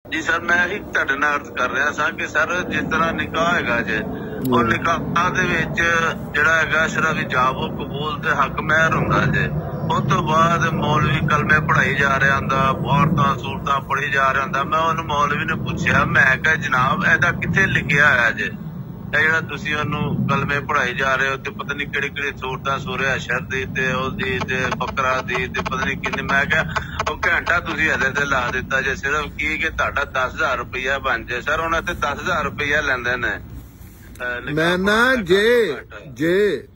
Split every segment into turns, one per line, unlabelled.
जी sir, मैं ही ਤੁਹਾਡੇ ਨਾਲ ਅਰਜ਼ ਕਰ ਰਿਹਾ ਸਾਂ ਕਿ ਸਰ ਜਿਸ ਤਰ੍ਹਾਂ ਨਿਕਾਹ ਹੈਗਾ ਜੇ ਉਹ ਨਿਕਾਹ ਦੇ ਵਿੱਚ ਜਿਹੜਾ ਹੈਗਾ ਸਿਰਫ ਇਜਾਬ ਕਬੂਲ ਤੇ ਹੱਕ ਮਹਿਰ ਹੁੰਦਾ ਜੇ। ਉਸ ਤੋਂ ਬਾਅਦ ਮੌਲਵੀ ਕਲਮੇ ਪੜਾਈ ਜਾ ਰਿਹਾ ਹੁੰਦਾ, ਔਰਤਾਂ ਸੂਰਤਾਂ ਪੜੀ ਜਾ ਰਿਹਾ ਹੁੰਦਾ। ਮੈਂ ਉਹਨੂੰ ਮੌਲਵੀ ਨੇ ਪੁੱਛਿਆ, ਮੈਂ ਕਿਹਾ ਜਨਾਬ ਇਹਦਾ ਕਿੱਥੇ ਲਿਖਿਆ ਹੋਇਆ ਜੇ? ਇਹ ਜਿਹੜਾ ਤੁਸੀਂ ਉਹਨੂੰ ਕਲਮੇ ਪੜਾਈ ਜਾ ਰਹੇ ਹੋ ਤੇ ਪਤਾ ਨਹੀਂ ਕਿਹੜੀ ਕਿਹੜੀ ਸੂਰਤਾਂ ਸੂਰੇ ਅਸ਼ਰ ਦੀ ਤੇ ਉਹਦੀ ਤੇ ਬਕਰਾ ਦੀ ਤੇ ਪਤਾ ਨਹੀਂ ਕਿੰਨੇ। ਮੈਂ ਕਿਹਾ ਉਹ ਘੰਟਾ ਤੁਸੀਂ ਇਹਦੇ ਤੇ ਲਾ ਦਿੱਤਾ ਜੇ ਸਿਰਫ ਕੀ ਕਿ ਤੁਹਾਡਾ 10,000 ਰੁਪਇਆ ਬਣ ਜੇ। ਸਰ ਉਹਨਾਂ ਤੇ 10,000 ਰੁਪਇਆ ਲੈਂਦੇ ਨੇ।
ਮੈਂ ਨਾ ਜੇ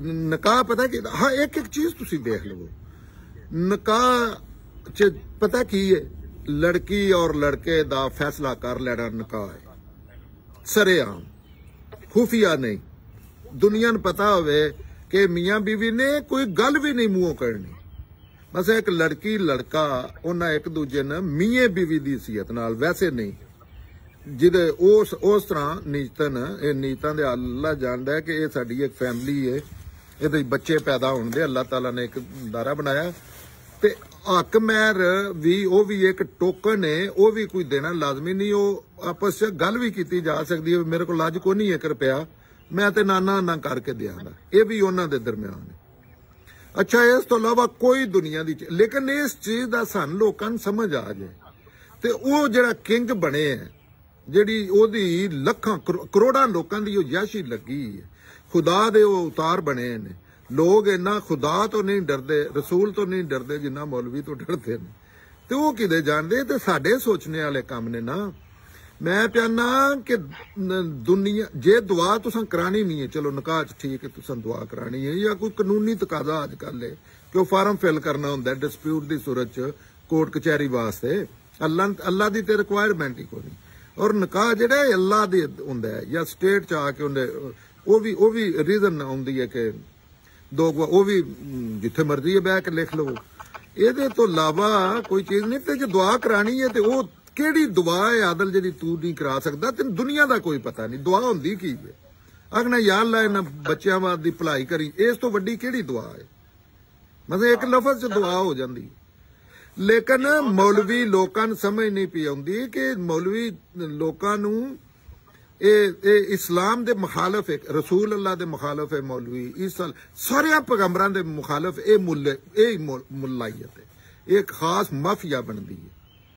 ਨਿਕਾਹ ਪਤਾ ਕਿ ਹਾਂ ਇੱਕ ਚੀਜ਼ ਤੁਸੀਂ ਦੇਖ ਲਵੋ, ਨਿਕਾਹ ਚ ਪਤਾ ਕੀ ਹੈ, ਲੜਕੀ ਔਰ ਲੜਕੇ ਦਾ ਫੈਸਲਾ ਕਰ ਲੈਣਾ ਨਿਕਾਹ ਹੈ ਸਰੇਆਮ, ਖੁਫੀਆ ਨਹੀਂ। ਦੁਨੀਆ ਨੂੰ ਪਤਾ ਹੋਵੇ ਕਿ ਮੀਆਂ ਬੀਵੀ ਨੇ ਕੋਈ ਗੱਲ ਵੀ ਨਹੀਂ ਮੂੰਹੋਂ ਕਰਨੀ। ਬਸ ਇੱਕ ਲੜਕੀ ਲੜਕਾ ਉਹਨਾਂ ਇੱਕ ਦੂਜੇ ਨਾਲ ਮੀਏ ਬੀਵੀ ਦੀ ਸੀਅਤ ਨਾਲ, ਵੈਸੇ ਨਹੀਂ ਜਿਹਦੇ ਉਸ ਤਰ੍ਹਾਂ ਨੀਤਨ। ਇਹ ਨੀਤਾਂ ਦੇ ਅੱਲਾ ਜਾਣਦਾ ਹੈ ਕਿ ਇਹ ਸਾਡੀ ਇੱਕ ਫੈਮਿਲੀ ਹੈ, ਇਹਦੇ ਬੱਚੇ ਪੈਦਾ ਹੋਣ ਦੇ ਅੱਲਾਹ ਤਾਲਾ ਨੇ ਇੱਕ ਦਾਇਰਾ ਬਣਾਇਆ ਤੇ ਹੱਕ ਮਹਿਰ ਵੀ ਉਹ ਵੀ ਇੱਕ ਟੋਕਨ ਹੈ, ਉਹ ਵੀ ਕੋਈ ਦੇਣਾ ਲਾਜ਼ਮੀ ਨਹੀਂ। ਉਹ ਆਪਸ ਚ ਗੱਲ ਵੀ ਕੀਤੀ ਜਾ ਸਕਦੀ ਹੈ, ਮੇਰੇ ਕੋਲ ਅੱਜ ਕੋਈ ਨਹੀਂ 1 ਰੁਪਇਆ ਮੈਂ ਤੇ ਨਾਨਾ ਕਰਕੇ ਦਿਆਂਗਾ, ਇਹ ਵੀ ਉਹਨਾਂ ਦੇ ਦਰਮਿਆਨ ਹੈ। ਅੱਛਾ, ਇਸ ਤੋਂ ਇਲਾਵਾ ਕੋਈ ਦੁਨੀਆ ਦੀ ਲੇਕਿਨ ਇਸ ਚੀਜ਼ ਦਾ ਸਾਨੂੰ ਲੋਕਾਂ ਨੂੰ ਸਮਝ ਆ ਜਾਏ ਤੇ ਉਹ ਜਿਹੜਾ ਕਿੰਗ ਬਣੇ ਹੈ, ਜਿਹੜੀ ਉਹਦੀ ਲੱਖਾਂ ਕਰੋੜਾਂ ਲੋਕਾਂ ਦੀ ਉਹ ਯਾਸ਼ੀ ਲੱਗੀ ਹੈ, ਖੁਦਾ ਦੇ ਉਹ ਉਤਾਰ ਬਣੇ ਨੇ। ਲੋਕ ਇੰਨਾ ਖੁਦਾ ਤੋਂ ਨਹੀਂ ਡਰਦੇ, ਰਸੂਲ ਤੋਂ ਨਹੀਂ ਡਰਦੇ ਜਿੰਨਾ ਮੌਲਵੀ ਤੋਂ ਡਰਦੇ ਨੇ। ਤੇ ਉਹ ਕਿਤੇ ਜਾਣਦੇ ਤੇ ਸਾਡੇ ਸੋਚਣੇ ਵਾਲੇ ਕੰਮ ਨੇ ਨਾ। ਮੈਂ ਪਿਆਨਾ ਕਿ ਦੁਨੀਆ ਜੇ ਦੁਆ ਤੁਸੀਂ ਕਰਾਣੀ ਨਹੀਂ ਹੈ, ਚਲੋ ਨਿਕਾਹ ਚ ਠੀਕ ਹੈ ਤੁਸੀਂ ਦੁਆ ਕਰਾਣੀ ਹੈ, ਜਾਂ ਕੋਈ ਕਾਨੂੰਨੀ ਤਕਾਜ਼ਾ ਅੱਜ ਕੱਲ ਹੈ ਕਿ ਉਹ ਫਾਰਮ ਫਿਲ ਕਰਨਾ ਹੁੰਦਾ ਡਿਸਪਿਊਟ ਦੀ ਸੂਰਤ ਚ ਕੋਰਟ ਕਚਹਿਰੀ ਵਾਸਤੇ, ਅੱਲਾ ਦੀ ਤੇ ਰਿਕੁਆਇਰਮੈਂਟ ਹੀ ਕੋਈ ਨਹੀਂ। ਔਰ ਨਿਕਾਹ ਜਿਹੜਾ ਅੱਲਾ ਦੇ ਹੁੰਦਾ ਹੈ ਜਾਂ ਸਟੇਟ ਚ ਆ ਕੇ ਉਹਨੇ ਉਹ ਵੀ ਰੀਜ਼ਨ ਆਉਂਦੀ ਹੈ ਕਿ ਦੋ ਉਹ ਵੀ ਜਿੱਥੇ ਮਰਜ਼ੀ ਹੈ ਬਹਿ ਕੇ ਲਿਖ ਲਵੋ। ਇਹਦੇ ਤੋਂ ਇਲਾਵਾ ਕੋਈ ਚੀਜ਼ ਨਹੀਂ। ਤੇ ਜੇ ਦੁਆ ਕਰਾਣੀ ਹੈ ਤੇ ਉਹ ਕਿਹੜੀ ਦੁਆ ਹੈ ਆਦਲ ਜਿਹੜੀ ਤੂੰ ਨਹੀਂ ਕਰਾ ਸਕਦਾ? ਤੈਨੂੰ ਦੁਨੀਆ ਦਾ ਕੋਈ ਪਤਾ ਨਹੀਂ ਦੁਆ ਹੁੰਦੀ ਕੀ ਹੈ। ਆਖਣਾ ਯਾ ਅੱਲਾ ਇਹਨਾਂ ਬੱਚਿਆਂ ਦੀ ਭਲਾਈ ਕਰੀ, ਇਸ ਤੋਂ ਵੱਡੀ ਕਿਹੜੀ ਦੁਆ ਹੈ? ਮਤਲਬ ਇੱਕ ਲਫ਼ਜ਼ ਚ ਦੁਆ ਹੋ ਜਾਂਦੀ। ਲੇਕਿਨ ਮੌਲਵੀ ਲੋਕਾਂ ਨੂੰ ਸਮਝ ਨਹੀਂ ਪਈ ਆਉਂਦੀ ਕਿ ਮੌਲਵੀ ਲੋਕਾਂ ਨੂੰ ਇਹ ਇਸਲਾਮ ਦੇ ਮੁਖਾਲਫ ਹੈ, ਰਸੂਲ ਅੱਲਾ ਦੇ ਮੁਖਾਲਫ ਹੈ ਮੌਲਵੀ, ਇਸ ਸਾਰਿਆਂ ਪੈਗੰਬਰਾਂ ਦੇ ਮੁਖਾਲਫ। ਇਹ ਮੁਲਾਈਅਤ ਹੈ, ਇਹ ਖਾਸ ਮਾਫੀਆ ਬਣਦੀ ਹੈ।